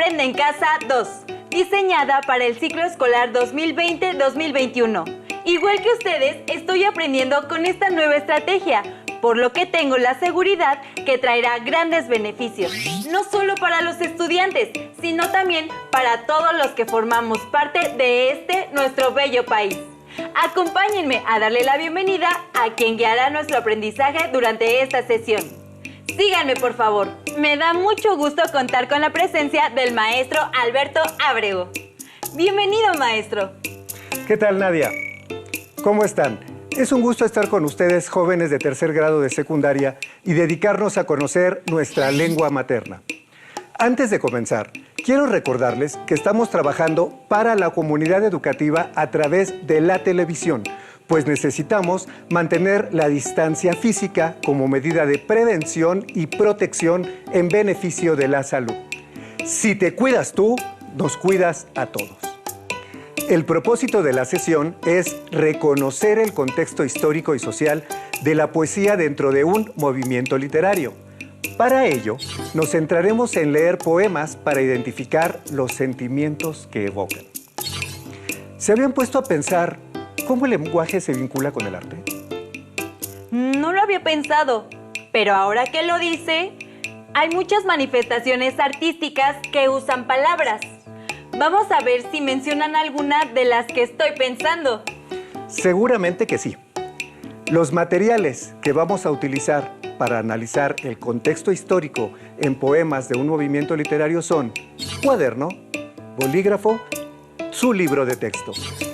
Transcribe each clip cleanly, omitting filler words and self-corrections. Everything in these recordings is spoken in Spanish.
Aprende en Casa 2, diseñada para el ciclo escolar 2020-2021. Igual que ustedes, estoy aprendiendo con esta nueva estrategia, por lo que tengo la seguridad que traerá grandes beneficios, no solo para los estudiantes, sino también para todos los que formamos parte de nuestro bello país. Acompáñenme a darle la bienvenida a quien guiará nuestro aprendizaje durante esta sesión. Síganme, por favor. Me da mucho gusto contar con la presencia del maestro Alberto Ábrego. Bienvenido, maestro. ¿Qué tal, Nadia? ¿Cómo están? Es un gusto estar con ustedes, jóvenes de tercer grado de secundaria, y dedicarnos a conocer nuestra lengua materna. Antes de comenzar, quiero recordarles que estamos trabajando para la comunidad educativa a través de la televisión, pues necesitamos mantener la distancia física como medida de prevención y protección en beneficio de la salud. Si te cuidas tú, nos cuidas a todos. El propósito de la sesión es reconocer el contexto histórico y social de la poesía dentro de un movimiento literario. Para ello, nos centraremos en leer poemas para identificar los sentimientos que evocan. ¿Se habían puesto a pensar cómo el lenguaje se vincula con el arte? No lo había pensado, pero ahora que lo dice, hay muchas manifestaciones artísticas que usan palabras. Vamos a ver si mencionan alguna de las que estoy pensando. Seguramente que sí. Los materiales que vamos a utilizar para analizar el contexto histórico en poemas de un movimiento literario son cuaderno, bolígrafo, su libro de texto.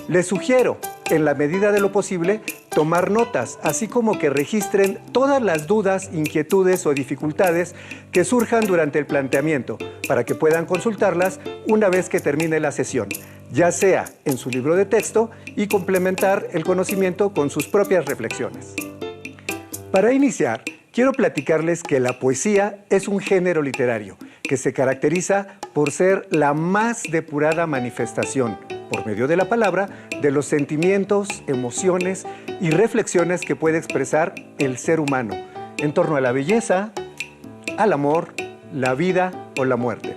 Les sugiero, en la medida de lo posible, tomar notas, así como que registren todas las dudas, inquietudes o dificultades que surjan durante el planteamiento, para que puedan consultarlas una vez que termine la sesión, ya sea en su libro de texto y complementar el conocimiento con sus propias reflexiones. Para iniciar, quiero platicarles que la poesía es un género literario que se caracteriza por ser la más depurada manifestación, por medio de la palabra, de los sentimientos, emociones y reflexiones que puede expresar el ser humano en torno a la belleza, al amor, la vida o la muerte.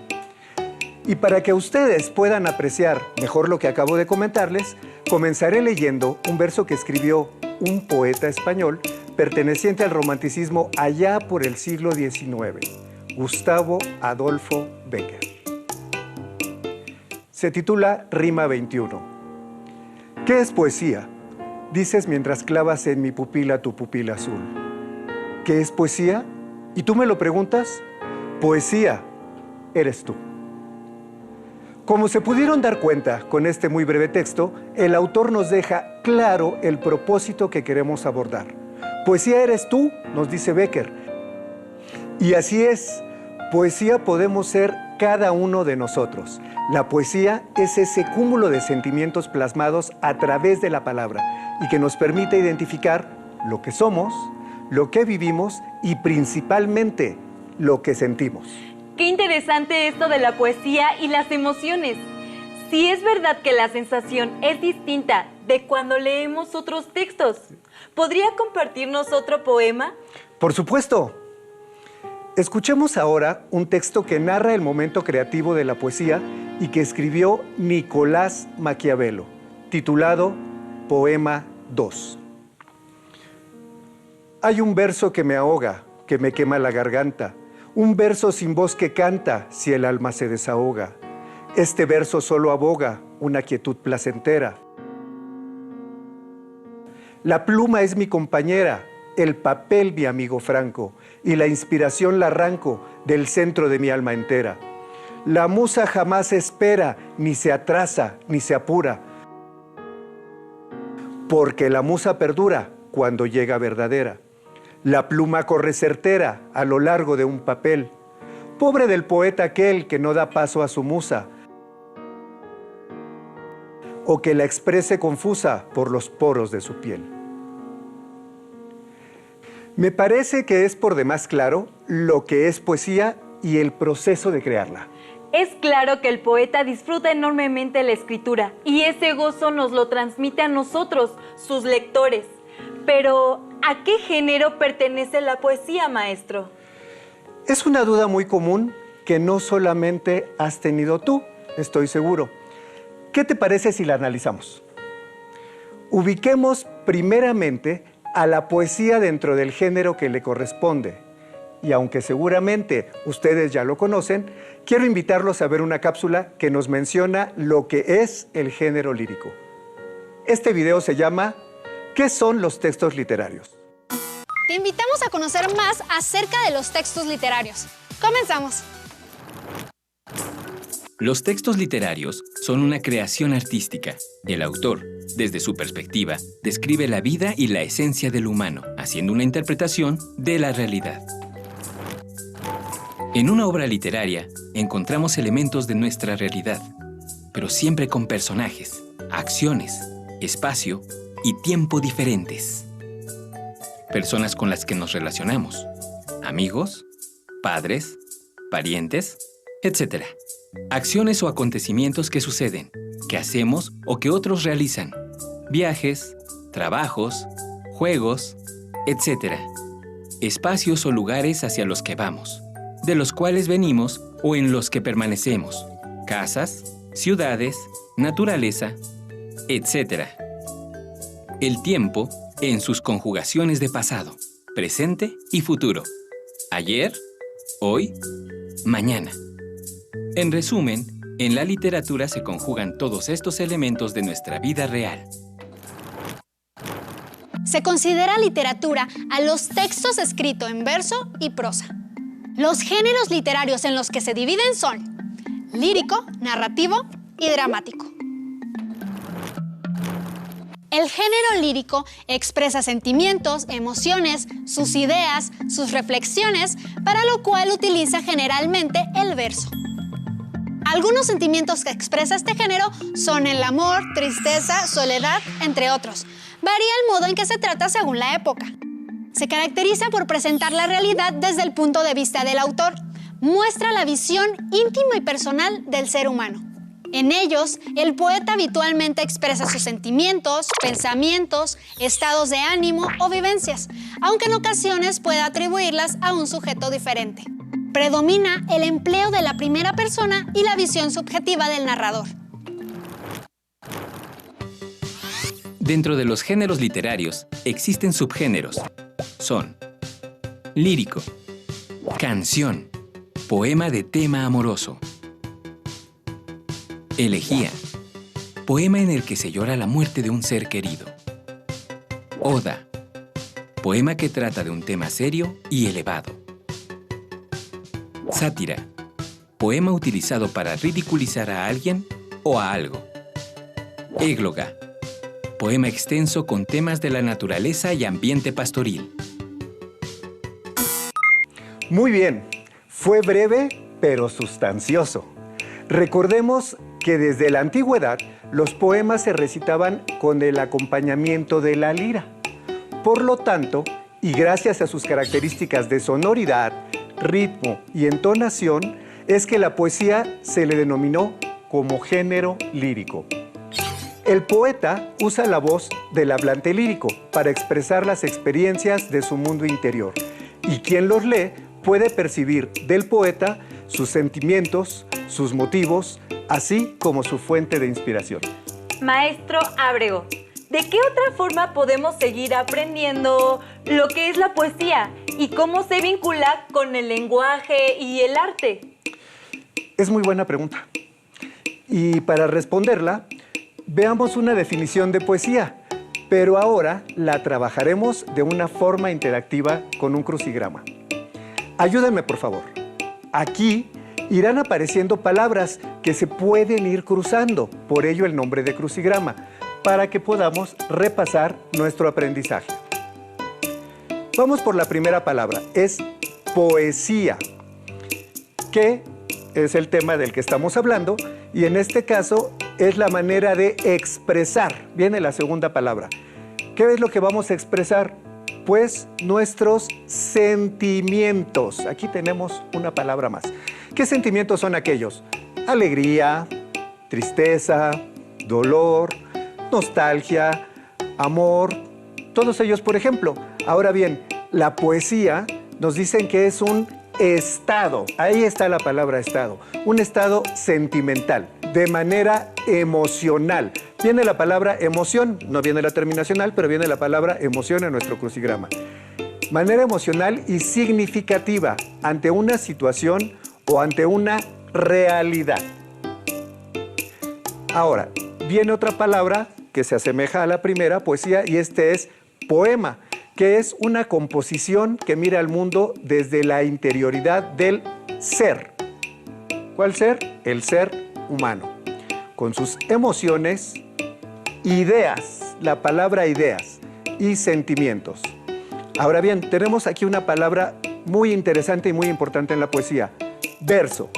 Y para que ustedes puedan apreciar mejor lo que acabo de comentarles, comenzaré leyendo un verso que escribió un poeta español perteneciente al romanticismo allá por el siglo XIX, Gustavo Adolfo Bécquer. Se titula Rima 21. ¿Qué es poesía? Dices mientras clavas en mi pupila tu pupila azul. ¿Qué es poesía? ¿Y tú me lo preguntas? Poesía eres tú. Como se pudieron dar cuenta con este muy breve texto, el autor nos deja claro el propósito que queremos abordar. Poesía eres tú, nos dice Bécquer. Y así es, poesía podemos ser cada uno de nosotros. La poesía es ese cúmulo de sentimientos plasmados a través de la palabra y que nos permite identificar lo que somos, lo que vivimos y principalmente lo que sentimos. Qué interesante esto de la poesía y las emociones. Si es verdad que la sensación es distinta de cuando leemos otros textos, ¿podría compartirnos otro poema? Por supuesto. Escuchemos ahora un texto que narra el momento creativo de la poesía y que escribió Nicolás Maquiavelo, titulado Poema 2. Hay un verso que me ahoga, que me quema la garganta, un verso sin voz que canta si el alma se desahoga. Este verso solo aboga una quietud placentera. La pluma es mi compañera, el papel mi amigo franco, y la inspiración la arranco del centro de mi alma entera. La musa jamás espera, ni se atrasa, ni se apura, porque la musa perdura cuando llega verdadera. La pluma corre certera a lo largo de un papel. Pobre del poeta aquel que no da paso a su musa, o que la exprese confusa por los poros de su piel. Me parece que es por demás claro lo que es poesía y el proceso de crearla. Es claro que el poeta disfruta enormemente la escritura y ese gozo nos lo transmite a nosotros, sus lectores. Pero, ¿a qué género pertenece la poesía, maestro? Es una duda muy común que no solamente has tenido tú, estoy seguro. ¿Qué te parece si la analizamos? Ubiquemos primeramente a la poesía dentro del género que le corresponde. Y aunque seguramente ustedes ya lo conocen, quiero invitarlos a ver una cápsula que nos menciona lo que es el género lírico. Este video se llama ¿Qué son los textos literarios? Te invitamos a conocer más acerca de los textos literarios. ¡Comenzamos! Los textos literarios son una creación artística. El autor, desde su perspectiva, describe la vida y la esencia del humano, haciendo una interpretación de la realidad. En una obra literaria, encontramos elementos de nuestra realidad, pero siempre con personajes, acciones, espacio y tiempo diferentes. Personas con las que nos relacionamos, amigos, padres, parientes, etc. Acciones o acontecimientos que suceden, que hacemos o que otros realizan. Viajes, trabajos, juegos, etc. Espacios o lugares hacia los que vamos, de los cuales venimos o en los que permanecemos. Casas, ciudades, naturaleza, etc. El tiempo en sus conjugaciones de pasado, presente y futuro. Ayer, hoy, mañana. En resumen, en la literatura se conjugan todos estos elementos de nuestra vida real. Se considera literatura a los textos escritos en verso y prosa. Los géneros literarios en los que se dividen son lírico, narrativo y dramático. El género lírico expresa sentimientos, emociones, sus ideas, sus reflexiones, para lo cual utiliza generalmente el verso. Algunos sentimientos que expresa este género son el amor, tristeza, soledad, entre otros. Varía el modo en que se trata según la época. Se caracteriza por presentar la realidad desde el punto de vista del autor. Muestra la visión íntima y personal del ser humano. En ellos, el poeta habitualmente expresa sus sentimientos, pensamientos, estados de ánimo o vivencias, aunque en ocasiones puede atribuirlas a un sujeto diferente. Predomina el empleo de la primera persona y la visión subjetiva del narrador. Dentro de los géneros literarios existen subgéneros. Son lírico, canción, poema de tema amoroso. Elegía, poema en el que se llora la muerte de un ser querido. Oda, poema que trata de un tema serio y elevado. Sátira, poema utilizado para ridiculizar a alguien o a algo. Égloga, poema extenso con temas de la naturaleza y ambiente pastoril. Muy bien, fue breve pero sustancioso. Recordemos que desde la antigüedad los poemas se recitaban con el acompañamiento de la lira. Por lo tanto, y gracias a sus características de sonoridad, ritmo y entonación, es que la poesía se le denominó como género lírico. El poeta usa la voz del hablante lírico para expresar las experiencias de su mundo interior, y quien los lee puede percibir del poeta sus sentimientos, sus motivos, así como su fuente de inspiración. Maestro Ábrego, ¿de qué otra forma podemos seguir aprendiendo lo que es la poesía y cómo se vincula con el lenguaje y el arte? Es muy buena pregunta. Y para responderla, veamos una definición de poesía, pero ahora la trabajaremos de una forma interactiva con un crucigrama. Ayúdenme, por favor. Aquí irán apareciendo palabras que se pueden ir cruzando, por ello el nombre de crucigrama, para que podamos repasar nuestro aprendizaje. Vamos por la primera palabra, es poesía, que es el tema del que estamos hablando, y en este caso es la manera de expresar. Viene la segunda palabra. ¿Qué es lo que vamos a expresar? Pues nuestros sentimientos. Aquí tenemos una palabra más. ¿Qué sentimientos son aquellos? Alegría, tristeza, dolor, nostalgia, amor, todos ellos, por ejemplo. Ahora bien, la poesía nos dicen que es un estado. Ahí está la palabra estado. Un estado sentimental, de manera emocional. Viene la palabra emoción, no viene la terminacional, pero viene la palabra emoción en nuestro crucigrama. Manera emocional y significativa ante una situación o ante una realidad. Ahora, viene otra palabra que se asemeja a la primera, poesía, y este es poema, que es una composición que mira al mundo desde la interioridad del ser. ¿Cuál ser? El ser humano, con sus emociones, ideas, la palabra ideas y sentimientos. Ahora bien, tenemos aquí una palabra muy interesante y muy importante en la poesía, verso,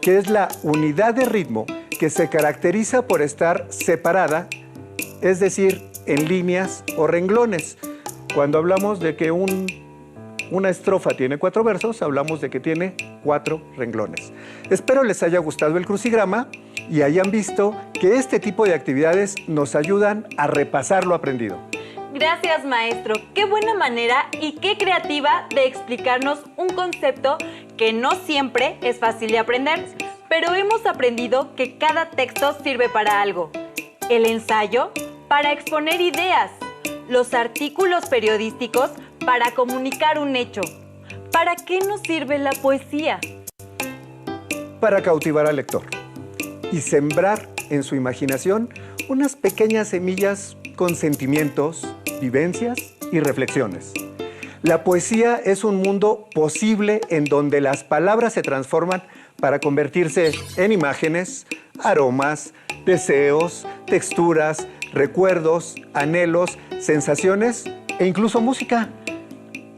que es la unidad de ritmo que se caracteriza por estar separada, es decir, en líneas o renglones. Cuando hablamos de que una estrofa tiene 4 versos, hablamos de que tiene 4 renglones. Espero les haya gustado el crucigrama y hayan visto que este tipo de actividades nos ayudan a repasar lo aprendido. Gracias, maestro. Qué buena manera y qué creativa de explicarnos un concepto que no siempre es fácil de aprender, pero hemos aprendido que cada texto sirve para algo. El ensayo, para exponer ideas. Los artículos periodísticos, para comunicar un hecho. ¿Para qué nos sirve la poesía? Para cautivar al lector y sembrar en su imaginación unas pequeñas semillas con sentimientos, vivencias y reflexiones. La poesía es un mundo posible en donde las palabras se transforman para convertirse en imágenes, aromas, deseos, texturas, recuerdos, anhelos, sensaciones e incluso música.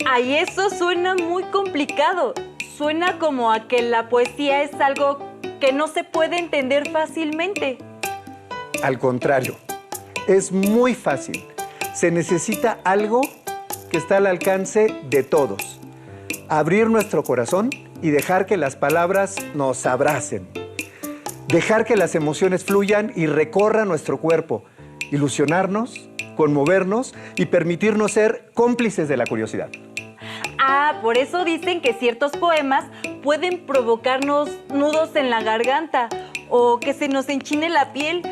Ay, eso suena muy complicado. Suena como a que la poesía es algo que no se puede entender fácilmente. Al contrario, es muy fácil. Se necesita algo que está al alcance de todos. Abrir nuestro corazón y dejar que las palabras nos abracen. Dejar que las emociones fluyan y recorran nuestro cuerpo. Ilusionarnos, conmovernos y permitirnos ser cómplices de la curiosidad. Ah, por eso dicen que ciertos poemas pueden provocarnos nudos en la garganta o que se nos enchine la piel.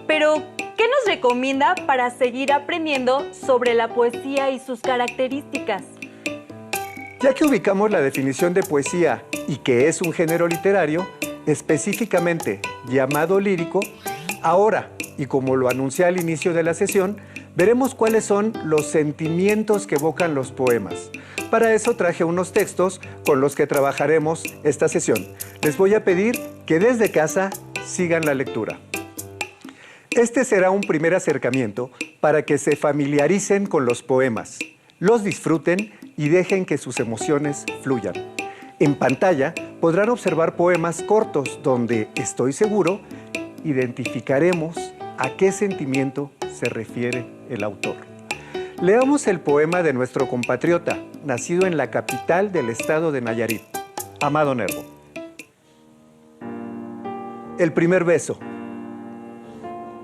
Pero, ¿qué nos recomienda para seguir aprendiendo sobre la poesía y sus características? Ya que ubicamos la definición de poesía y que es un género literario, específicamente llamado lírico, ahora, y como lo anuncié al inicio de la sesión, veremos cuáles son los sentimientos que evocan los poemas. Para eso traje unos textos con los que trabajaremos esta sesión. Les voy a pedir que desde casa sigan la lectura. Este será un primer acercamiento para que se familiaricen con los poemas, los disfruten y dejen que sus emociones fluyan. En pantalla podrán observar poemas cortos donde, estoy seguro, identificaremos a qué sentimiento se refiere el autor. Leamos el poema de nuestro compatriota, nacido en la capital del estado de Nayarit, Amado Nervo. El primer beso.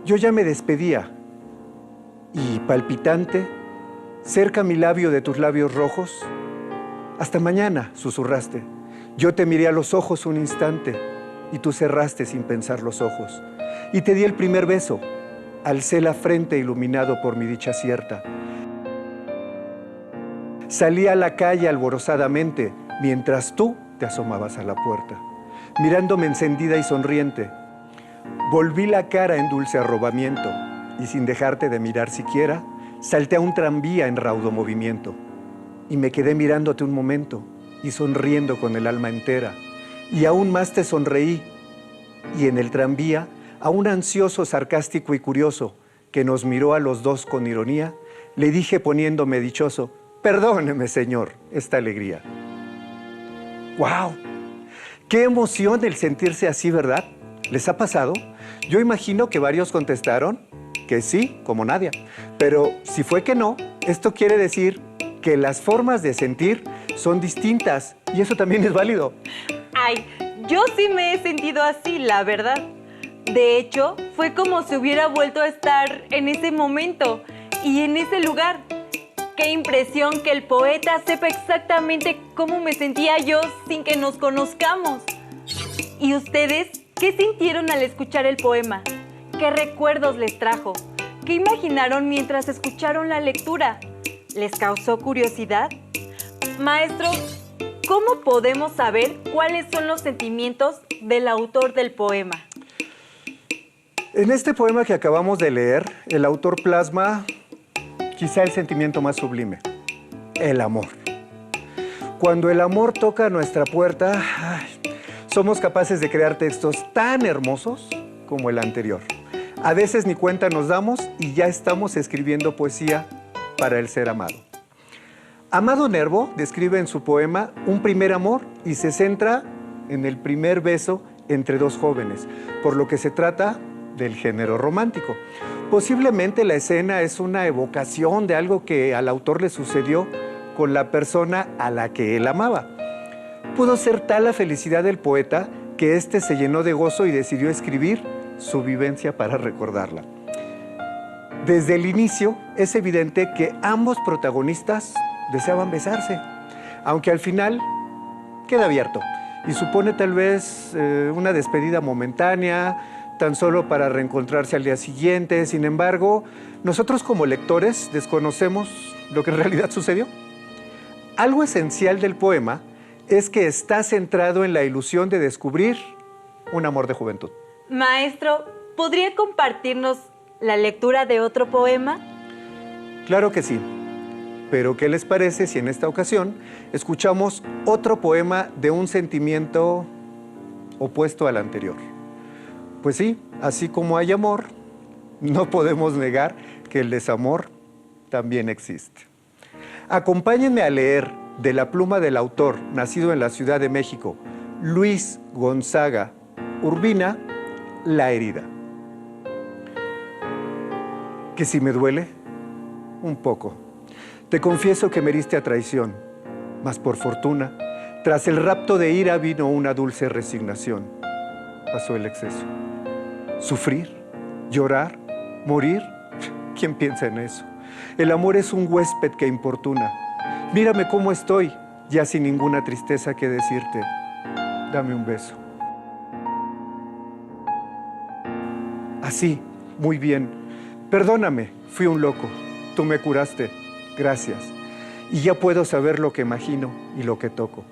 Yo ya me despedía y, palpitante, cerca mi labio de tus labios rojos, hasta mañana, susurraste. Yo te miré a los ojos un instante y tú cerraste sin pensar los ojos. Y te di el primer beso, alcé la frente iluminado por mi dicha cierta. Salí a la calle alborozadamente mientras tú te asomabas a la puerta, mirándome encendida y sonriente. Volví la cara en dulce arrobamiento y sin dejarte de mirar siquiera, salté a un tranvía en raudo movimiento y me quedé mirándote un momento y sonriendo con el alma entera. Y aún más te sonreí y en el tranvía a un ansioso, sarcástico y curioso que nos miró a los dos con ironía, le dije poniéndome dichoso: perdóneme, señor, esta alegría. ¡Wow! ¡Qué emoción el sentirse así, ¿verdad? ¿Les ha pasado? Yo imagino que varios contestaron que sí, como Nadia. Pero si fue que no, esto quiere decir que las formas de sentir son distintas y eso también es válido. Ay, yo sí me he sentido así, la verdad. De hecho, fue como si hubiera vuelto a estar en ese momento y en ese lugar. ¡Qué impresión que el poeta sepa exactamente cómo me sentía yo sin que nos conozcamos! ¿Y ustedes qué sintieron al escuchar el poema? ¿Qué recuerdos les trajo? ¿Qué imaginaron mientras escucharon la lectura? ¿Les causó curiosidad? Maestro, ¿cómo podemos saber cuáles son los sentimientos del autor del poema? En este poema que acabamos de leer, el autor plasma quizá el sentimiento más sublime, el amor. Cuando el amor toca nuestra puerta, somos capaces de crear textos tan hermosos como el anterior. A veces ni cuenta nos damos y ya estamos escribiendo poesía para el ser amado. Amado Nervo describe en su poema un primer amor y se centra en el primer beso entre dos jóvenes, por lo que se trata del género romántico. Posiblemente la escena es una evocación de algo que al autor le sucedió con la persona a la que él amaba. Pudo ser tal la felicidad del poeta que éste se llenó de gozo y decidió escribir su vivencia para recordarla. Desde el inicio es evidente que ambos protagonistas deseaban besarse, aunque al final queda abierto y supone tal vez una despedida momentánea, tan solo para reencontrarse al día siguiente. Sin embargo, nosotros como lectores desconocemos lo que en realidad sucedió. Algo esencial del poema es que está centrado en la ilusión de descubrir un amor de juventud. Maestro, ¿podría compartirnos la lectura de otro poema? Claro que sí, pero ¿qué les parece si en esta ocasión escuchamos otro poema de un sentimiento opuesto al anterior? Pues sí, así como hay amor, no podemos negar que el desamor también existe. Acompáñenme a leer de la pluma del autor, nacido en la Ciudad de México, Luis Gonzaga Urbina, La herida. ¿Que si me duele? Un poco. Te confieso que me heriste a traición, mas por fortuna, tras el rapto de ira vino una dulce resignación. Pasó el exceso. ¿Sufrir? ¿Llorar? ¿Morir? ¿Quién piensa en eso? El amor es un huésped que importuna. Mírame cómo estoy, ya sin ninguna tristeza que decirte. Dame un beso. Así, muy bien. Perdóname, fui un loco. Tú me curaste. Gracias. Y ya puedo saber lo que imagino y lo que toco.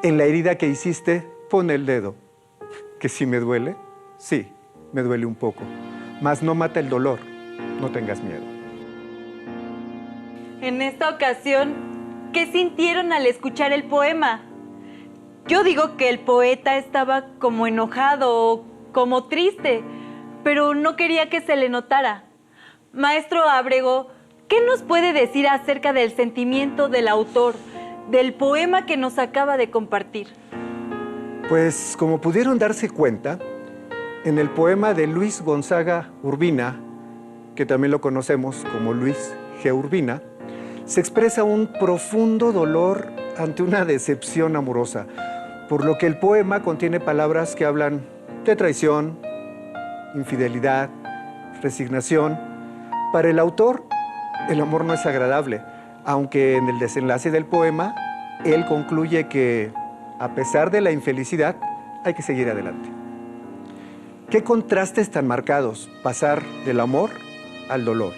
En la herida que hiciste, pon el dedo. ¿Que si me duele? Sí, me duele un poco. Mas no mata el dolor. No tengas miedo. En esta ocasión, ¿qué sintieron al escuchar el poema? Yo digo que el poeta estaba como enojado o como triste, pero no quería que se le notara. Maestro Ábrego, ¿qué nos puede decir acerca del sentimiento del autor, del poema que nos acaba de compartir? Pues, como pudieron darse cuenta, en el poema de Luis Gonzaga Urbina, que también lo conocemos como Luis G. Urbina, se expresa un profundo dolor ante una decepción amorosa, por lo que el poema contiene palabras que hablan de traición, infidelidad, resignación. Para el autor, el amor no es agradable, aunque en el desenlace del poema, él concluye que, a pesar de la infelicidad, hay que seguir adelante. ¿Qué contrastes tan marcados? Pasar del amor al dolor.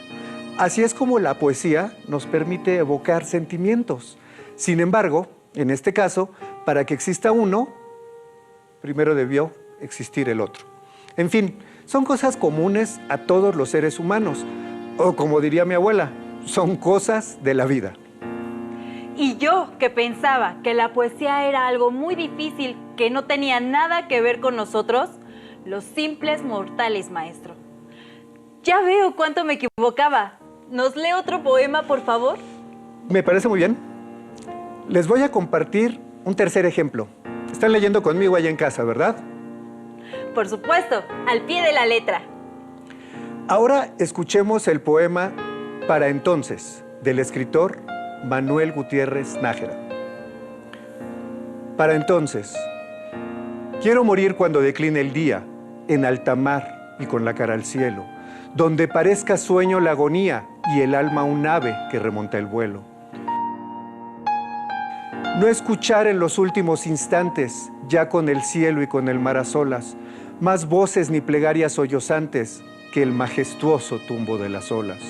Así es como la poesía nos permite evocar sentimientos. Sin embargo, en este caso, para que exista uno, primero debió existir el otro. En fin, son cosas comunes a todos los seres humanos. O como diría mi abuela, son cosas de la vida. Y yo, que pensaba que la poesía era algo muy difícil, que no tenía nada que ver con nosotros, los simples mortales, maestro. Ya veo cuánto me equivocaba. ¿Nos lee otro poema, por favor? Me parece muy bien. Les voy a compartir un tercer ejemplo. Están leyendo conmigo allá en casa, ¿verdad? Por supuesto, al pie de la letra. Ahora escuchemos el poema Para entonces, del escritor Manuel Gutiérrez Nájera. Para entonces, quiero morir cuando decline el día, en alta mar y con la cara al cielo, donde parezca sueño la agonía y el alma un ave que remonta el vuelo. No escuchar en los últimos instantes, ya con el cielo y con el mar a solas, más voces ni plegarias sollozantes que el majestuoso tumbo de las olas.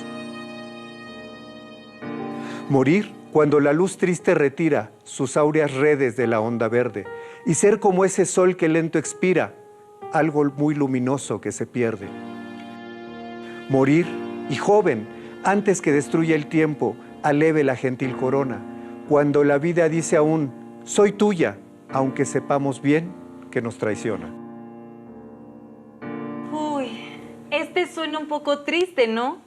Morir cuando la luz triste retira sus áureas redes de la onda verde y ser como ese sol que lento expira, algo muy luminoso que se pierde. Morir, y joven, antes que destruya el tiempo, aleve la gentil corona, cuando la vida dice aún, soy tuya, aunque sepamos bien que nos traiciona. Uy, este suena un poco triste, ¿no?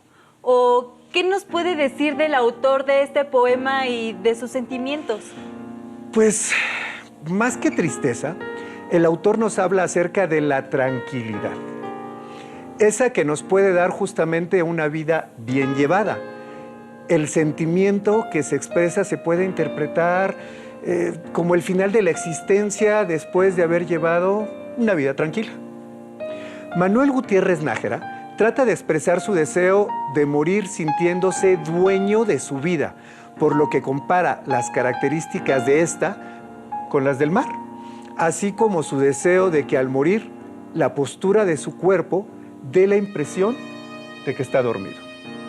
¿O qué nos puede decir del autor de este poema y de sus sentimientos? Pues, más que tristeza, el autor nos habla acerca de la tranquilidad. Esa que nos puede dar justamente una vida bien llevada. El sentimiento que se expresa se puede interpretar como el final de la existencia después de haber llevado una vida tranquila. Manuel Gutiérrez Nájera trata de expresar su deseo de morir sintiéndose dueño de su vida, por lo que compara las características de esta con las del mar, así como su deseo de que al morir la postura de su cuerpo dé la impresión de que está dormido.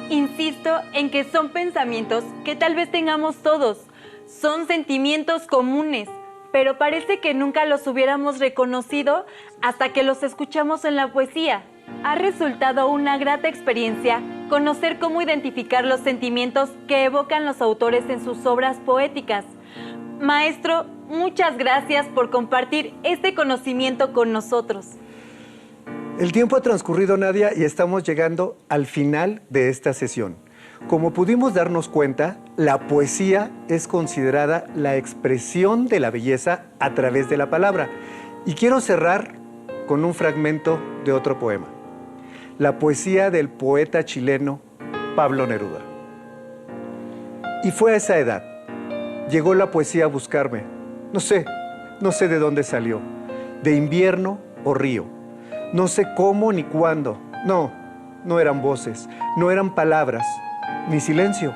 Insisto en que son pensamientos que tal vez tengamos todos, son sentimientos comunes, pero parece que nunca los hubiéramos reconocido hasta que los escuchamos en la poesía. Ha resultado una grata experiencia conocer cómo identificar los sentimientos que evocan los autores en sus obras poéticas. Maestro, muchas gracias por compartir este conocimiento con nosotros. El tiempo ha transcurrido, Nadia, y estamos llegando al final de esta sesión. Como pudimos darnos cuenta, la poesía es considerada la expresión de la belleza a través de la palabra. Y quiero cerrar con un fragmento de otro poema. La poesía del poeta chileno Pablo Neruda. Y fue a esa edad. Llegó la poesía a buscarme. No sé de dónde salió. De invierno o río. No sé cómo ni cuándo. No eran voces, no eran palabras, ni silencio.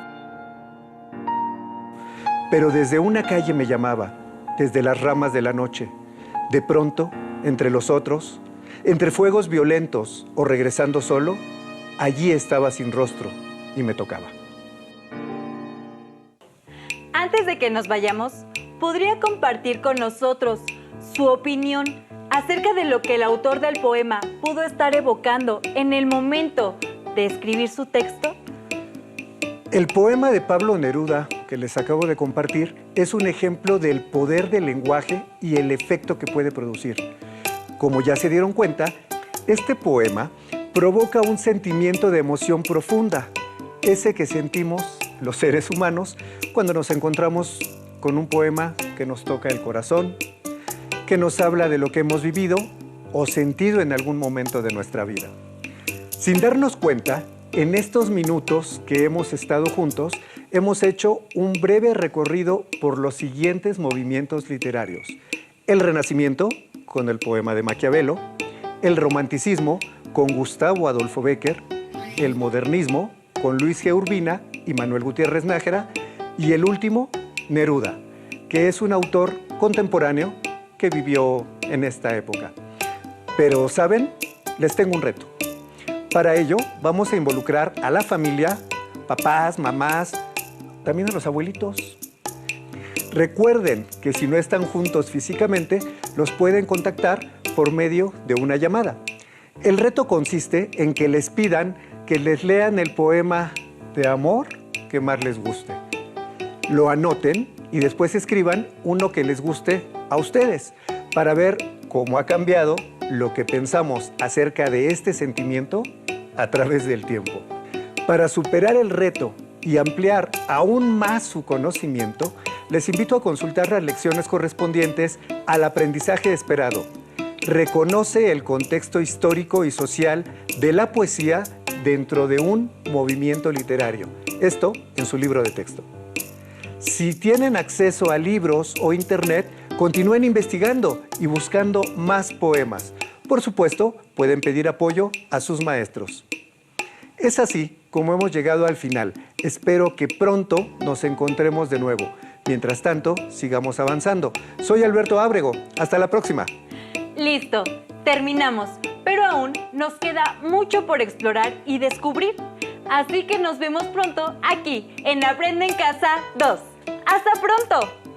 Pero desde una calle me llamaba, desde las ramas de la noche. De pronto, entre los otros, entre fuegos violentos o regresando solo, allí estaba sin rostro y me tocaba. Antes de que nos vayamos, ¿podría compartir con nosotros su opinión acerca de lo que el autor del poema pudo estar evocando en el momento de escribir su texto? El poema de Pablo Neruda, que les acabo de compartir, es un ejemplo del poder del lenguaje y el efecto que puede producir. Como ya se dieron cuenta, este poema provoca un sentimiento de emoción profunda, ese que sentimos los seres humanos cuando nos encontramos con un poema que nos toca el corazón, que nos habla de lo que hemos vivido o sentido en algún momento de nuestra vida. Sin darnos cuenta, en estos minutos que hemos estado juntos, hemos hecho un breve recorrido por los siguientes movimientos literarios. El Renacimiento, con el poema de Maquiavelo, el Romanticismo, con Gustavo Adolfo Bécquer, el Modernismo, con Luis G. Urbina y Manuel Gutiérrez Nájera, y el último, Neruda, que es un autor contemporáneo que vivió en esta época. Pero, ¿saben? Les tengo un reto. Para ello, vamos a involucrar a la familia, papás, mamás, también a los abuelitos. Recuerden que si no están juntos físicamente, los pueden contactar por medio de una llamada. El reto consiste en que les pidan que les lean el poema de amor que más les guste. Lo anoten y después escriban uno que les guste a ustedes para ver cómo ha cambiado lo que pensamos acerca de este sentimiento a través del tiempo. Para superar el reto y ampliar aún más su conocimiento, les invito a consultar las lecciones correspondientes al aprendizaje esperado. Reconoce el contexto histórico y social de la poesía dentro de un movimiento literario. Esto en su libro de texto. Si tienen acceso a libros o internet, continúen investigando y buscando más poemas. Por supuesto, pueden pedir apoyo a sus maestros. Es así como hemos llegado al final. Espero que pronto nos encontremos de nuevo. Mientras tanto, sigamos avanzando. Soy Alberto Ábrego. Hasta la próxima. Listo, terminamos, pero aún nos queda mucho por explorar y descubrir. Así que nos vemos pronto aquí en Aprende en Casa 2. ¡Hasta pronto!